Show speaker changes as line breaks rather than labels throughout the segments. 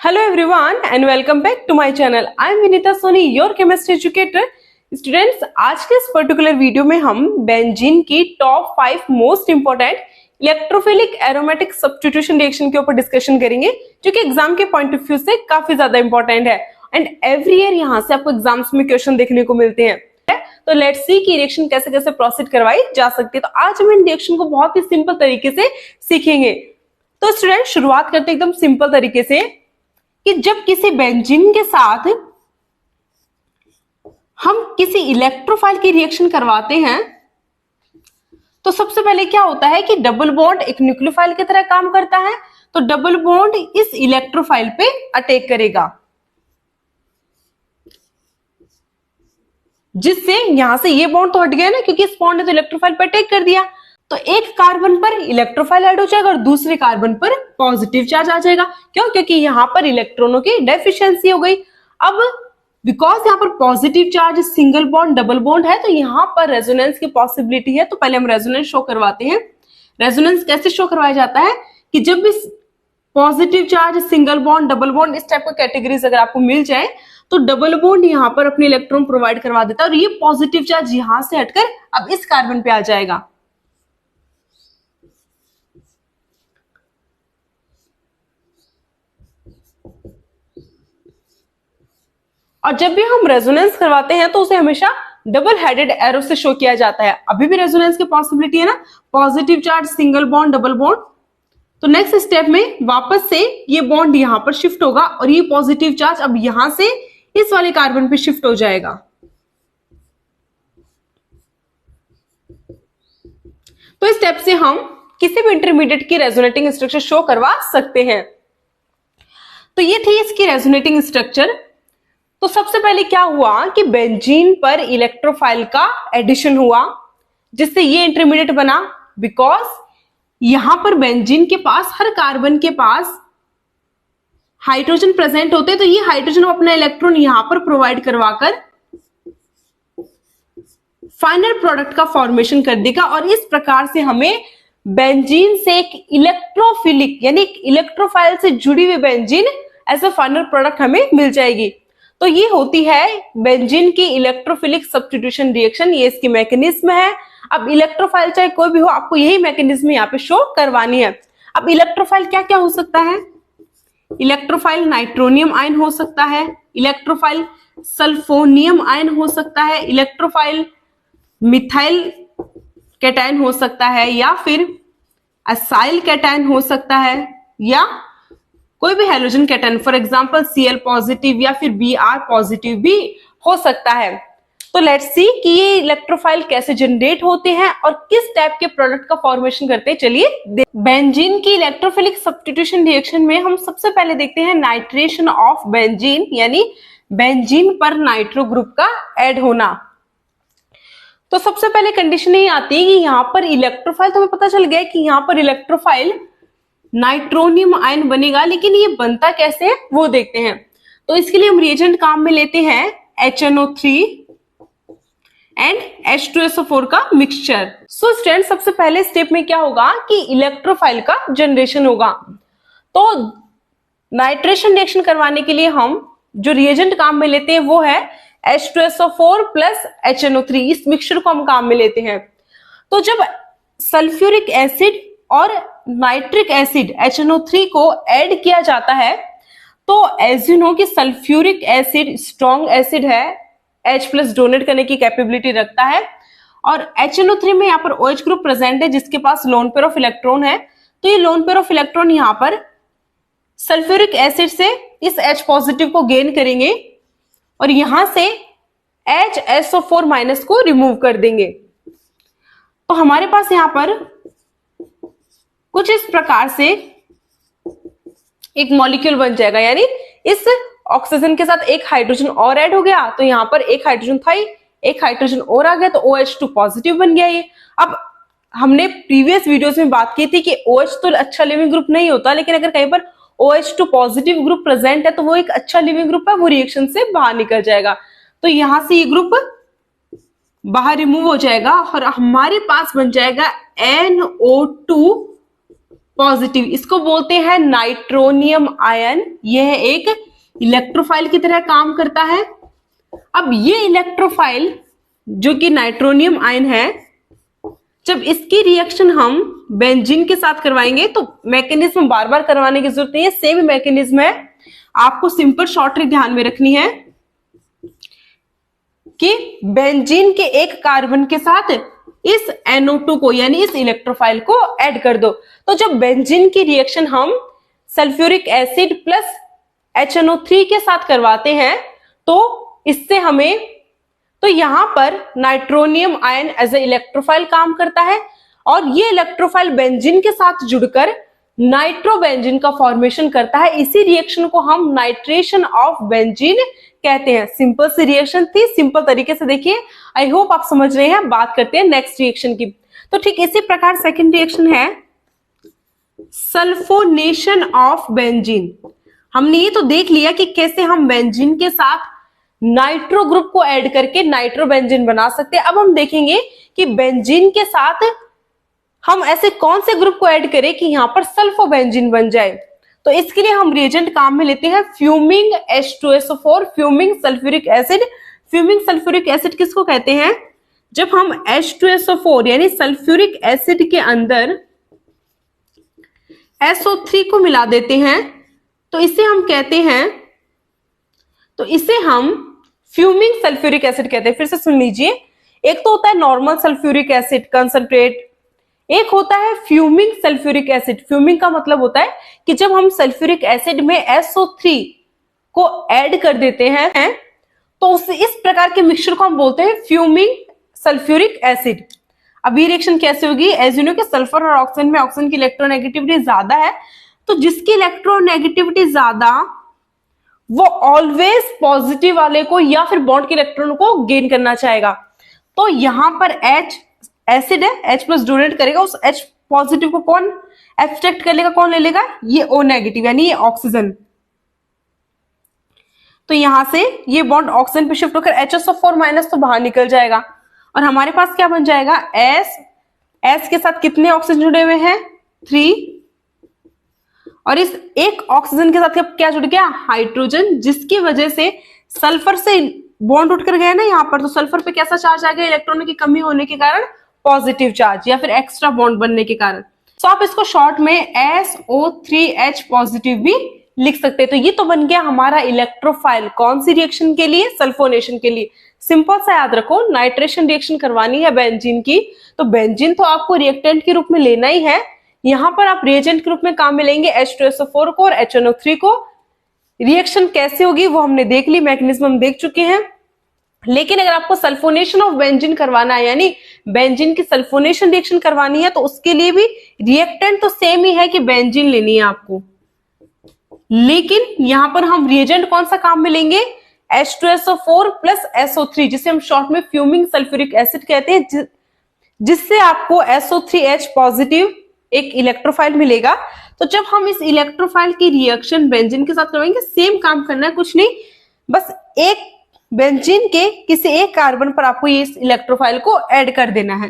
Hello everyone and welcome back to my channel. I am Vinita Soni, your chemistry educator. Students, आज के इस particular video में हम benzene की top 5 most important electrophilic aromatic substitution reaction के ऊपर discussion करेंगे, जो कि एग्जाम के पॉइंट ऑफ व्यू से काफी ज्यादा इंपॉर्टेंट है एंड एवरी ईयर यहाँ से आपको एग्जाम्स में क्वेश्चन देखने को मिलते हैं. तो लेट्स सी कि रिएक्शन कैसे कैसे प्रोसीड करवाई जा सकती है. तो आज हम इन रिएक्शन को बहुत ही सिंपल तरीके से सीखेंगे. तो स्टूडेंट, शुरुआत करते एकदम सिंपल तरीके से कि जब किसी बेंजीन के साथ हम किसी इलेक्ट्रोफाइल की रिएक्शन करवाते हैं तो सबसे पहले क्या होता है कि डबल बॉन्ड एक न्यूक्लियोफाइल की तरह काम करता है. तो डबल बॉन्ड इस इलेक्ट्रोफाइल पे अटैक करेगा, जिससे यहां से ये बॉन्ड तो हट गया ना, क्योंकि इस बॉन्ड ने तो इलेक्ट्रोफाइल पे अटैक कर दिया. तो एक कार्बन पर इलेक्ट्रोफाइल ऐड हो जाएगा और दूसरे कार्बन पर पॉजिटिव चार्ज आ जाएगा. क्यों? क्योंकि यहां पर इलेक्ट्रॉनों की डेफिशिएंसी हो गई. अब बिकॉज यहां पर positive charge single bond double bond है, तो यहां पर रेजोनेंस की पॉसिबिलिटी है. तो पहले हम रेजोनेंस शो करवाते हैं. रेजोनेंस कैसे शो करवाया जाता है कि जब इस positive charge single bond double bond इस टाइप का कैटेगरीज अगर आपको मिल जाए तो डबल बॉन्ड यहां पर अपने इलेक्ट्रॉन प्रोवाइड करवा देता है और ये पॉजिटिव चार्ज यहां से हटकर अब इस कार्बन पे आ जाएगा. और जब भी हम रेजोनेंस करवाते हैं तो उसे हमेशा डबल हेडेड एरो से शो किया जाता है. अभी भी रेजोनेंस की पॉसिबिलिटी है ना, positive charge single bond double bond. तो नेक्स्ट स्टेप में वापस से ये बॉन्ड यहां पर शिफ्ट होगा और ये पॉजिटिव चार्ज अब यहां से इस वाले कार्बन पे शिफ्ट हो जाएगा. तो इस स्टेप से हम किसी भी इंटरमीडिएट की रेजोनेटिंग स्ट्रक्चर शो करवा सकते हैं. तो ये थी इसकी रेजोनेटिंग स्ट्रक्चर. तो सबसे पहले क्या हुआ कि बेंजीन पर इलेक्ट्रोफाइल का एडिशन हुआ, जिससे ये इंटरमीडिएट बना. बिकॉज यहां पर बेंजीन के पास हर कार्बन के पास हाइड्रोजन प्रेजेंट होते हैं, तो ये हाइड्रोजन अपना इलेक्ट्रॉन यहां पर प्रोवाइड करवाकर फाइनल प्रोडक्ट का फॉर्मेशन कर देगा. और इस प्रकार से हमें बेंजीन से एक इलेक्ट्रोफिलिक यानी इलेक्ट्रोफाइल से जुड़ी हुई benzene as a final product हमें मिल जाएगी. तो ये होती है बेंजीन की इलेक्ट्रोफिलिक सब्स्टिट्यूशन रिएक्शन. ये इसकी मैकेनिज्म है. अब इलेक्ट्रोफाइल चाहे कोई भी हो, आपको यही मैकेनिज्म यहाँ पे शो करवानी है. अब इलेक्ट्रोफाइल क्या क्या हो सकता है? इलेक्ट्रोफाइल नाइट्रोनियम आयन हो सकता है, इलेक्ट्रोफाइल सल्फोनियम आयन हो सकता है, इलेक्ट्रोफाइल मिथाइल कैटायन हो सकता है, या फिर असाइल कैटायन हो सकता है, या कोई भी halogen cation for example Cl positive या फिर Br पॉजिटिव भी हो सकता है. तो लेट्स सी कि ये इलेक्ट्रोफाइल कैसे जनरेट होते हैं और किस टाइप के प्रोडक्ट का फॉर्मेशन करते हैं. चलिए, बेंजीन की इलेक्ट्रोफिलिक सब्स्टिट्यूशन रिएक्शन में हम सबसे पहले देखते हैं नाइट्रेशन ऑफ बेंजीन, यानी बेंजीन पर नाइट्रो ग्रुप का ऐड होना. तो सबसे पहले कंडीशन ये आती है कि यहाँ पर इलेक्ट्रोफाइल, तो हमें पता चल गया कि यहाँ पर इलेक्ट्रोफाइल नाइट्रोनियम आयन बनेगा, लेकिन ये बनता कैसे है वो देखते हैं. तो इसके लिए हम रिएजेंट काम में लेते हैं HNO3 एंड H2SO4 का मिक्सचर. सो स्टूडेंट, सबसे पहले स्टेप में क्या होगा कि इलेक्ट्रोफाइल का जनरेशन होगा. तो नाइट्रेशन रिएक्शन करवाने के लिए हम जो रिएजेंट काम में लेते हैं वो है H2SO4 प्लस HNO3. इस मिक्सचर को हम काम में लेते हैं. तो जब सल्फ्यूरिक एसिड और नाइट्रिक एसिड HNO3 को ऐड किया जाता है, तो एज यू नो कि सल्फ्यूरिक एसिड स्ट्रॉन्ग एसिड है, H प्लस डोनेट करने की कैपेबिलिटी रखता है, और HNO3 में यहाँ पर OH ग्रुप प्रेजेंट है जिसके पास लोन पेयर ऑफ इलेक्ट्रॉन है. तो ये लोन पेयर ऑफ इलेक्ट्रॉन यहाँ पर सल्फ्यूरिक एसिड से इस H पॉजिटिव को गेन करेंगे और यहां से HSO4 माइनस को रिमूव कर देंगे. तो हमारे पास यहाँ पर कुछ इस प्रकार से एक मॉलिक्यूल बन जाएगा, यानी इस ऑक्सीजन के साथ एक हाइड्रोजन और ऐड हो गया. तो यहाँ पर एक हाइड्रोजन था, एक हाइड्रोजन और आ गया, तो OH2 पॉजिटिव बन गया. ये अब हमने प्रीवियस वीडियोस में बात की थी कि OH तो अच्छा लिविंग ग्रुप नहीं होता, लेकिन अगर कहीं पर OH2 पॉजिटिव ग्रुप प्रेजेंट है तो वो एक अच्छा लिविंग ग्रुप है, वो रिएक्शन से बाहर निकल जाएगा. तो यहां से ये ग्रुप बाहर रिमूव हो जाएगा और हमारे पास बन जाएगा NO2 पॉजिटिव, इसको बोलते हैं नाइट्रोनियम आयन। यह एक इलेक्ट्रोफाइल की तरह काम करता है। अब ये इलेक्ट्रोफाइल जो कि नाइट्रोनियम आयन है, जब इसकी रिएक्शन हम बेंजीन के साथ करवाएंगे तो मैकेनिज्म बार बार करवाने की जरूरत नहीं है, सेम मैकेनिज्म है। आपको सिंपल शॉर्ट ट्रिक ध्यान में रखनी है कि बेंजीन के एक कार्बन के साथ इस NO2 को यानी इस इलेक्ट्रोफाइल को ऐड कर दो। तो जब बेंजीन की रिएक्शन हम सल्फ्यूरिक एसिड प्लस HNO3 के साथ करवाते हैं तो इससे हमें, तो यहां पर nitronium ion as a electrophile काम करता है और ये इलेक्ट्रोफाइल बेंजीन के साथ जुड़कर नाइट्रोबेंजीन का फॉर्मेशन करता है। इसी रिएक्शन को हम नाइट्रेशन ऑफ बेंजीन कहते हैं। सिंपल सी रिएक्शन थी, सिंपल तरीके से देखिए। आई होप आप समझ रहे हैं। बात करते हैं नेक्स्ट रिएक्शन की। तो ठीक इसी प्रकार सेकंड रिएक्शन है सल्फोनेशन ऑफ बेंजीन। हमने ये तो देख लिया कि कैसे हम बेंजीन के साथ नाइट्रो ग्रुप को ऐड करके नाइट्रोबेंजीन बना सकते हैं। अब हम देखेंगे कि बेंजीन के साथ हम ऐसे कौन से ग्रुप को ऐड करें कि यहां पर सल्फोबेंजीन बन जाए। तो इसके लिए हम रिएजेंट काम में लेते हैं fuming H2SO4, fuming sulphuric acid. Fuming sulphuric acid किसको कहते हैं? जब हम H2SO4 यानी सल्फ्यूरिक एसिड के अंदर SO3 को मिला देते हैं तो इसे हम कहते हैं, तो इसे हम फ्यूमिंग सल्फ्यूरिक एसिड कहते हैं। फिर से सुन लीजिए, एक तो होता है नॉर्मल सल्फ्यूरिक एसिड कंसंट्रेट, एक होता है फ्यूमिंग सल्फ्यूरिक एसिड। फ्यूमिंग का मतलब होता है कि जब हम सल्फ्यूरिक एसिड में SO3 को ऐड कर देते हैं तो इस प्रकार के मिक्सचर को हम बोलते हैं फ्यूमिंग सल्फ्यूरिक एसिड। अब ये रिएक्शन कैसे होगी? एज यू नो कि सल्फर और ऑक्सीजन में ऑक्सीजन की इलेक्ट्रोनेगेटिविटी ज्यादा है, तो जिसकी इलेक्ट्रोनेगेटिविटी ज्यादा वो ऑलवेज पॉजिटिव वाले को या फिर बॉन्ड के इलेक्ट्रॉन को गेन करना चाहेगा। तो यहां पर H एसिड है, H प्लस डोनेट करेगा, उस H पॉजिटिव को कौन एब्स्ट्रैक्ट कर लेगा, कौन ले लेगा? ये O नेगेटिव यानी ये ऑक्सीजन। तो यहां से ये बॉन्ड ऑक्सीजन पे शिफ्ट होकर HSO4 माइनस तो बाहर निकल जाएगा और हमारे पास क्या बन जाएगा? S के साथ कितने ऑक्सीजन जुड़े हुए हैं? 3। और इस एक ऑक्सीजन के साथ क्या जुड़ गया? हाइड्रोजन, जिसकी वजह से सल्फर से बॉन्ड उठकर गया ना यहाँ पर, तो सल्फर पे कैसा चार्ज आ गया? इलेक्ट्रॉनों की कमी होने के कारण पॉजिटिव चार्ज या फिर एक्स्ट्रा बॉन्ड बनने के कारण। तो आप इसको शॉर्ट में SO3H पॉजिटिव भी लिख सकते हैं। तो ये तो बन गया हमारा इलेक्ट्रोफाइल। कौन सी रिएक्शन के लिए? सल्फोनेशन के लिए। सिंपल सा याद रखो, नाइट्रेशन रिएक्शन करवानी है बेंजीन की, तो बेंजीन तो आपको रिएक्टेंट के रूप में लेना ही है। यहां पर आप रिएजेंट के रूप में काम में लेंगे H2SO4 को और HNO3 को। रिएक्शन कैसे होगी वो हमने देख ली, मैकेनिज्म हम देख चुके हैं। लेकिन अगर आपको सल्फोनेशन ऑफ बेंजीन करवाना है यानी बेंजीन की सल्फोनेशन रिएक्शन करवानी है तो उसके लिए भी रिएक्टेंट तो सेम ही है कि बेंजीन लेनी है आपको, लेकिन यहां पर हम रिएजेंट कौन सा काम में लेंगे? H2SO4 प्लस SO3, जिसे हम शॉर्ट में फ्यूमिंग सल्फ्यूरिक एसिड कहते हैं, जिससे आपको SO3H पॉजिटिव एक इलेक्ट्रोफाइल मिलेगा। तो जब हम इस इलेक्ट्रोफाइल की रिएक्शन बेंजीन के साथ करवाएंगे, सेम काम करना है, कुछ नहीं, बस एक बेंजीन के किसी एक कार्बन पर आपको ये इस इलेक्ट्रोफाइल को ऐड कर देना है।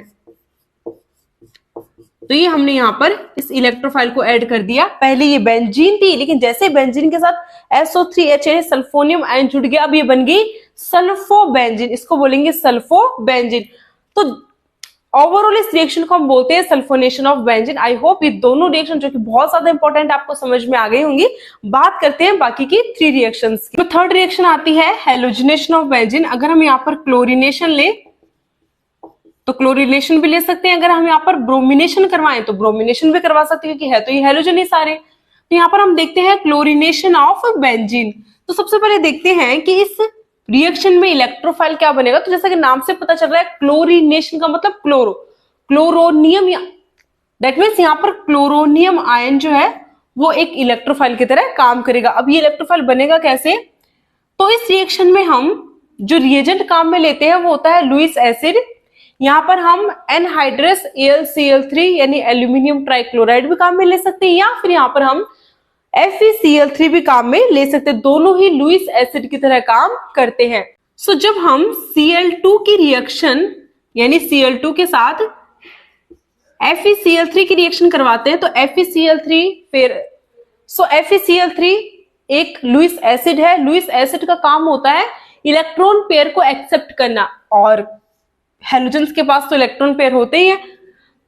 तो ये हमने यहां पर इस इलेक्ट्रोफाइल को ऐड कर दिया। पहले ये बेंजीन थी, लेकिन जैसे बेंजीन के साथ SO3H यानी सल्फोनियम आयन जुड़ गया, अब ये बन गई सल्फोबेंजीन। इसको बोलेंगे सल्फोबेंजीन। तो ओवरऑल इस रिएक्शन को हम बोलते हैं sulphonation of benzene. I hope ये दोनों रिएक्शन जो कि बहुत ज्यादा इंपॉर्टेंट आपको समझ में आ गई होंगी। बात करते हैं बाकी की 3 रिएक्शंस की। तो थर्ड रिएक्शन आती है हैलोजिनेशन ऑफ बेंजीन। अगर हम यहाँ पर क्लोरीनेशन ले तो क्लोरीनेशन भी ले सकते हैं, अगर हम यहाँ पर ब्रोमिनेशन करवाएं तो ब्रोमिनेशन भी करवा सकते हैं, क्योंकि है तो ये हैलोजन ही सारे। तो यहाँ पर हम देखते हैं क्लोरीनेशन ऑफ बेंजीन। तो सबसे पहले देखते हैं कि इस रिएक्शन में इलेक्ट्रोफाइल क्या बनेगा। तो जैसा कि नाम से पता चल रहा है, क्लोरीनेशन का मतलब क्लोरोनियम, दैट मीन्स यहाँ पर क्लोरोनियम आयन जो है वो एक इलेक्ट्रोफाइल की तरह काम करेगा। अब ये इलेक्ट्रोफाइल बनेगा कैसे? तो इस रिएक्शन में हम जो रिएजेंट काम में लेते हैं वो होता है लुईस एसिड। यहाँ पर हम एनहाइड्रस AlCl3 यानी एल्यूमिनियम ट्राइक्लोराइड भी काम में ले सकते हैं, या फिर यहाँ पर हम FeCl3 भी काम में ले सकते हैं। दोनों ही लुईस एसिड की तरह काम करते हैं। सो जब हम Cl2 की रिएक्शन यानी Cl2 के साथ FeCl3 की रिएक्शन करवाते हैं तो FeCl3 फिर FeCl3 एक लुईस एसिड है। लुईस एसिड का काम होता है इलेक्ट्रॉन पेयर को एक्सेप्ट करना, और हेलोजेंस के पास तो इलेक्ट्रॉन पेयर होते ही हैं।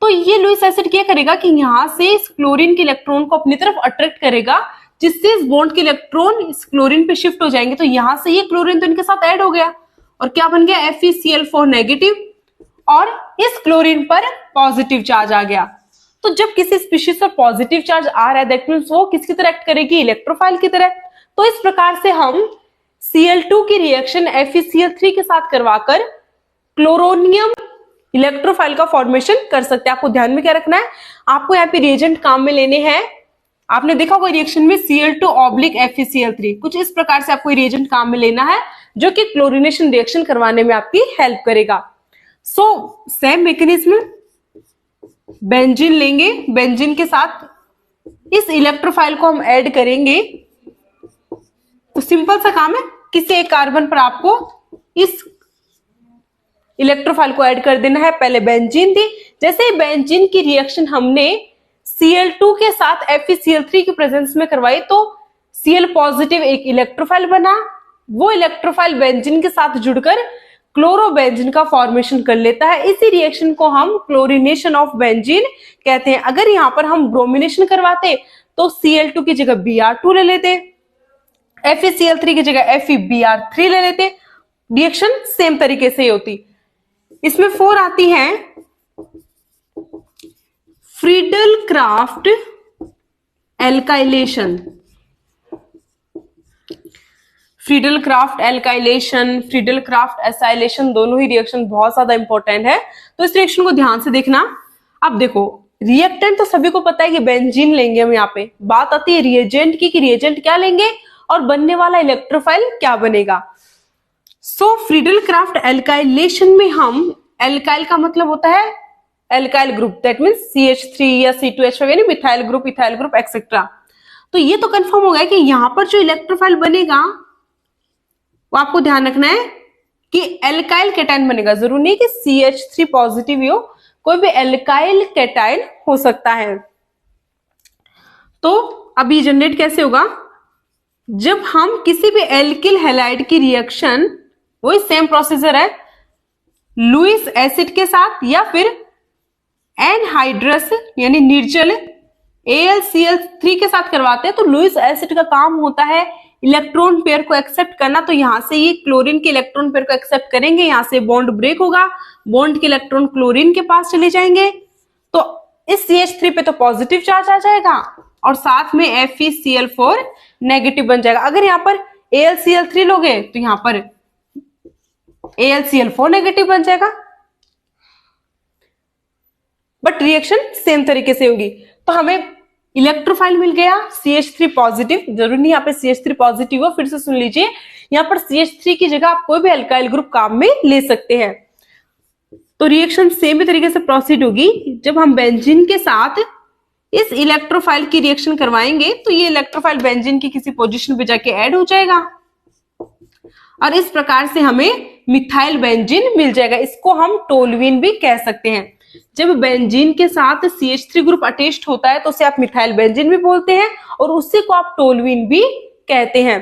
तो ये लुईस एसिड क्या करेगा कि यहां से इस क्लोरीन के इलेक्ट्रॉन को अपनी तरफ अट्रैक्ट करेगा, जिससे इस बॉन्ड के इलेक्ट्रॉन इस क्लोरीन पे शिफ्ट हो जाएंगे। तो यहां से ये क्लोरीन तो इनके साथ ऐड हो गया और क्या बन गया FeCl4 नेगेटिव, और इस क्लोरीन पर पॉजिटिव चार्ज आ गया। तो जब किसी स्पीशीज पर पॉजिटिव चार्ज आ रहा है दैट मींस वो किसकी तरह एक्ट करेगी, इलेक्ट्रोफाइल की तरह। तो इस प्रकार से हम Cl2 की रिएक्शन FeCl3 के साथ करवाकर क्लोरोनियम इलेक्ट्रोफाइल का फॉर्मेशन कर सकते हैं। आपको ध्यान में क्या रखना है, आपको यहाँ पे रिएजेंट काम में लेने हैं। आपने देखा होगा रिएक्शन में Cl2/FeCl3, कुछ इस प्रकार से आपको रिएजेंट काम में लेना है जो कि क्लोरीनेशन रिएक्शन करवाने में आपकी हेल्प करेगा। सेम मैकेनिज्म, बेंजीन लेंगे, बेंजीन के साथ इस इलेक्ट्रोफाइल को हम ऐड करेंगे। तो सिंपल सा काम है, किसी एक कार्बन पर आपको इस इलेक्ट्रोफाइल को ऐड कर देना है। पहले बेंजीन थी, जैसे ही बेंजीन की रिएक्शन हमने Cl2 के साथ FeCl3 की प्रेजेंस में करवाई तो Cl पॉजिटिव एक इलेक्ट्रोफाइल बना। वो इलेक्ट्रोफाइल बेंजीन के साथ जुड़कर क्लोरोबेंजीन का फॉर्मेशन कर लेता है। इसी रिएक्शन को हम क्लोरीनेशन ऑफ बेंजीन कहते हैं। अगर यहां पर हम ब्रोमिनेशन करवाते तो Cl2 की जगह Br2 ले लेते, FeCl3 की जगह FeBr3 ले लेते, रिएक्शन सेम तरीके से ही होती। इसमें 4 आती है Friedel craft alkylation. Friedel craft alkylation, Friedel Crafts acylation, दोनों ही रिएक्शन बहुत ज्यादा इंपॉर्टेंट है, तो इस रिएक्शन को ध्यान से देखना। अब देखो रिएक्टेंट तो सभी को पता है कि बेंजीन लेंगे हम, यहाँ पे बात आती है रिएजेंट की कि रिएजेंट क्या लेंगे और बनने वाला इलेक्ट्रोफाइल क्या बनेगा। फ्रीडल क्राफ्ट एल्काइलेशन में हम, एल्काइल का मतलब होता है alkyl group, that means CH3 या C2H5 यानी methyl group, ethyl group etcetera. तो ये तो कंफर्म हो गया कि यहां पर जो इलेक्ट्रोफाइल बनेगा वो आपको ध्यान रखना है कि एल्काइल कैटायन बनेगा। जरूरी नहीं कि CH3 पॉजिटिव हो, कोई भी एल्काइल कैटायन हो सकता है। तो अब ये जनरेट कैसे होगा, जब हम किसी भी एल्किल हैलाइड की रिएक्शन, वही सेम प्रोसीजर है, लुईस एसिड के साथ या फिर एनहाइड्रस यानी निर्जल AlCl3 के साथ करवाते हैं तो लुईस एसिड का काम होता है इलेक्ट्रॉन पेयर को एक्सेप्ट करना। तो यहां से ये क्लोरीन के इलेक्ट्रॉन पेयर को एक्सेप्ट करेंगे, यहां से बॉन्ड ब्रेक होगा, बॉन्ड के इलेक्ट्रॉन क्लोरीन के पास चले जाएंगे, तो इस CH3 पे तो पॉजिटिव चार्ज आ जाएगा और साथ में FeCl4 नेगेटिव बन जाएगा। अगर यहाँ पर AlCl3 लोगे तो यहाँ पर AlCl4 नेगेटिव बन जाएगा, बट रिएक्शन सेम तरीके से होगी। तो हमें इलेक्ट्रोफाइल मिल गया CH3 पॉजिटिव, जरूरी नहीं यहाँ पे CH3 पॉजिटिव हो, फिर से सुन लीजिए, यहाँ पर CH3 की जगह आप कोई भी अल्काइल ग्रुप काम में ले सकते हैं। तो रिएक्शन सेम ही तरीके से प्रोसीड होगी। जब हम बेंजीन के साथ इस इलेक्ट्रोफाइल की रिएक्शन करवाएंगे तो ये इलेक्ट्रोफाइल बेंजीन की किसी पोजीशन पे जाके ऐड हो जाएगा और इस प्रकार से हमें मिथाइल बेंजीन मिल जाएगा। इसको हम टोलुइन भी कह सकते हैं। जब बेंजीन के साथ CH3 ग्रुप अटैच्ड होता है तो उसे आप मिथाइल बेंजीन भी बोलते हैं और उसी को आप टोलुइन भी कहते हैं।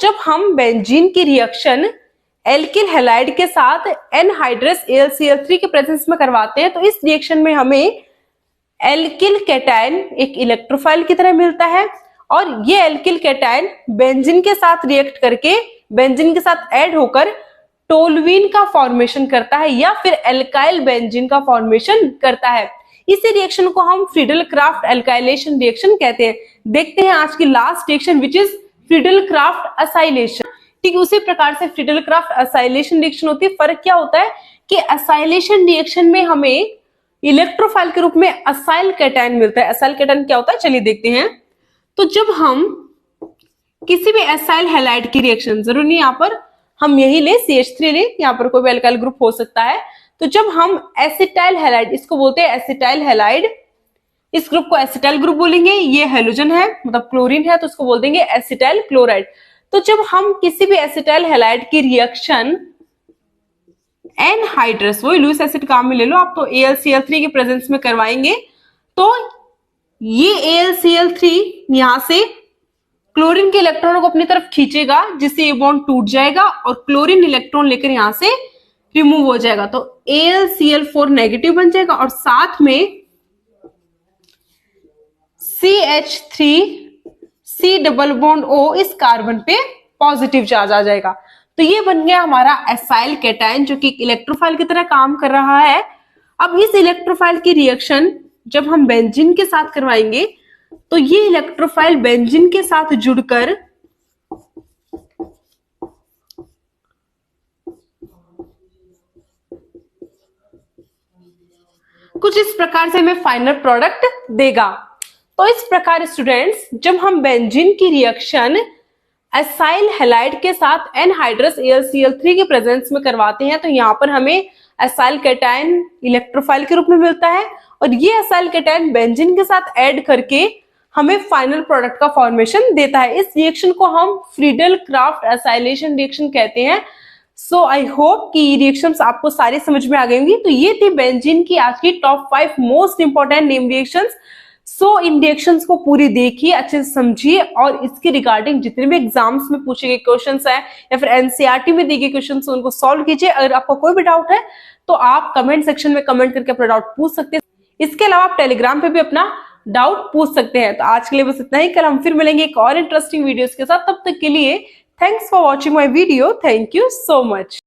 जब हम बेंजीन की रिएक्शन एल्किल हैलाइड के साथ एनहाइड्रस AlCl3 के प्रेजेंस में करवाते हैं तो इस रिएक्शन में हमें एल्किल कैटायन एक इलेक्ट्रोफाइल की तरह मिलता है और ये एल्किल कैटायन बेंजीन के साथ रिएक्ट करके बेंजीन के साथ ऐड होकर टोलुइन का फॉर्मेशन करता है या फिर एल्काइल बेंजीन का फॉर्मेशन करता है। इसी रिएक्शन को हम फ्रीडल क्राफ्ट एल्काइलेशन रिएक्शन कहते हैं। देखते हैं आज की last reaction which is Friedel craft acylation. ठीक उसी प्रकार से फ्रीडल क्राफ्ट असाइलेशन रिएक्शन होती है। फर्क क्या होता है कि असाइलेशन रिएक्शन में हमें इलेक्ट्रोफाइल के रूप में असाइल कैटायन मिलता है। असाइल कैटायन क्या होता है चलिए देखते हैं। तो जब हम किसी भी असाइल हैलाइड की रिएक्शन, जरूरी नहीं यहाँ पर हम यही ले CH3 ले, यहाँ पर कोई भी अल्काइल ग्रुप हो सकता है, तो जब हम एसिटाइल हैलाइड, इसको बोलते हैं एसिटाइल हैलाइड, इस ग्रुप को एसिटाइल ग्रुप बोलेंगे, ये हेलोजन है मतलब क्लोरीन है तो उसको बोल देंगे एसिटाइल क्लोराइड। तो जब हम किसी भी एसिटाइल हैलाइड की रिएक्शन एनहाइड्रस, वही लुईस एसिड काम में ले लो आप, तो AlCl3 के प्रेजेंस में करवाएंगे तो ये AlCl3 यहां से क्लोरीन के इलेक्ट्रॉनों को अपनी तरफ खींचेगा, जिससे ये बॉन्ड टूट जाएगा और क्लोरीन इलेक्ट्रॉन लेकर यहां से रिमूव हो जाएगा, तो AlCl4 नेगेटिव बन जाएगा और साथ में CH3C डबल बॉन्ड O इस कार्बन पे पॉजिटिव चार्ज आ जाएगा। तो ये बन गया हमारा एसाइल कैटायन, जो कि इलेक्ट्रोफाइल की तरह काम कर रहा है। अब इस इलेक्ट्रोफाइल की रिएक्शन जब हम बेंजीन के साथ करवाएंगे तो ये इलेक्ट्रोफाइल बेंजीन के साथ जुड़कर कुछ इस प्रकार से हमें फाइनल प्रोडक्ट देगा। तो इस प्रकार स्टूडेंट्स, जब हम बेंजीन की रिएक्शन एसाइल हैलाइड के साथ एनहाइड्रस AlCl3 के प्रेजेंस में करवाते हैं तो यहाँ पर हमें एसाइल कैटायन इलेक्ट्रोफाइल के रूप में मिलता है और ये एसाइल कैटायन बेंजीन के साथ ऐड करके हमें फाइनल प्रोडक्ट का फॉर्मेशन देता है। इस रिएक्शन को हम फ्रीडल क्राफ्ट एसाइलेशन रिएक्शन कहते हैं। सो आई होप कि ये रिएक्शंस आपको सारे समझ में आ गई होंगी। तो ये थी बेंजीन की आज की top 5 most important name reactions. So इन रिएक्शंस को पूरी देखिए, अच्छे से समझिए और इसके रिगार्डिंग जितने भी एग्जाम्स में पूछे गए क्वेश्चंस हैं या फिर एनसीईआरटी में दिए गए क्वेश्चंस उनको सॉल्व कीजिए। अगर आपको कोई भी डाउट है तो आप कमेंट सेक्शन में कमेंट करके अपना डाउट पूछ सकते हैं। इसके अलावा आप टेलीग्राम पे भी अपना डाउट पूछ सकते हैं। तो आज के लिए बस इतना ही, कल हम फिर मिलेंगे एक और इंटरेस्टिंग वीडियोस के साथ। तब तक के लिए thanks for watching my video. Thank you so much.